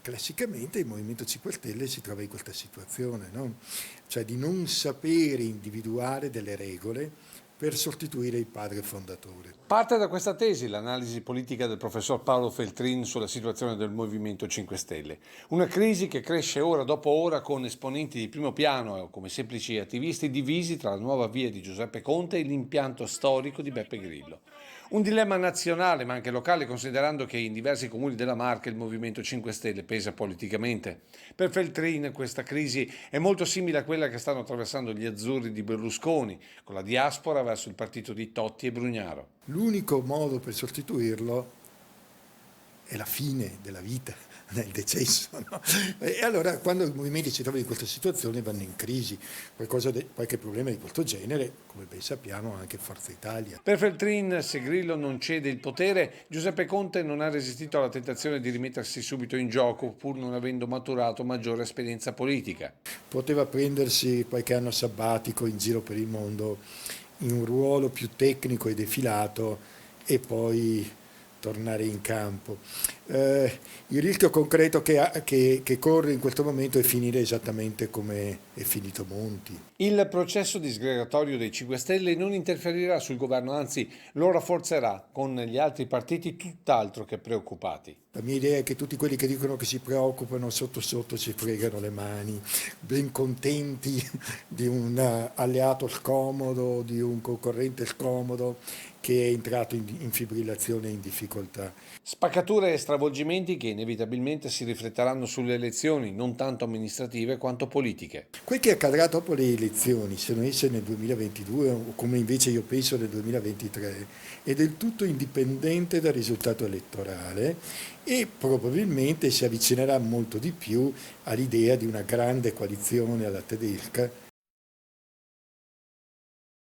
Classicamente il Movimento 5 Stelle si trova in questa situazione, no? Cioè di non sapere individuare delle regole per sostituire il padre fondatore. Parte da questa tesi l'analisi politica del professor Paolo Feltrin sulla situazione del Movimento 5 Stelle. Una crisi che cresce ora dopo ora con esponenti di primo piano come semplici attivisti divisi tra la nuova via di Giuseppe Conte e l'impianto storico di Beppe Grillo. Un dilemma nazionale ma anche locale, considerando che in diversi comuni della Marca il Movimento 5 Stelle pesa politicamente. Per Feltrin questa crisi è molto simile a quella che stanno attraversando gli azzurri di Berlusconi, con la diaspora verso il partito di Totti e Brugnaro. L'unico modo per sostituirlo è la fine della vita, nel decesso. No? E allora quando i movimenti si trovano in questa situazione vanno in crisi. Qualche problema di questo genere, come ben sappiamo, anche Forza Italia. Per Feltrin, se Grillo non cede il potere, Giuseppe Conte non ha resistito alla tentazione di rimettersi subito in gioco, pur non avendo maturato maggiore esperienza politica. Poteva prendersi qualche anno sabbatico in giro per il mondo in un ruolo più tecnico e defilato e poi tornare in campo. Il rischio concreto che corre in questo momento è finire esattamente come è finito Monti. Il processo disgregatorio dei 5 Stelle non interferirà sul governo, anzi lo rafforzerà, con gli altri partiti tutt'altro che preoccupati. La mia idea è che tutti quelli che dicono che si preoccupano sotto sotto si fregano le mani, ben contenti di un alleato scomodo, di un concorrente scomodo che è entrato in fibrillazione e in difficoltà. Spaccature e stravolgimenti che inevitabilmente si rifletteranno sulle elezioni, non tanto amministrative quanto politiche. Quel che accadrà dopo le elezioni, siano esse nel 2022 o come invece io penso nel 2023, è del tutto indipendente dal risultato elettorale e probabilmente si avvicinerà molto di più all'idea di una grande coalizione alla tedesca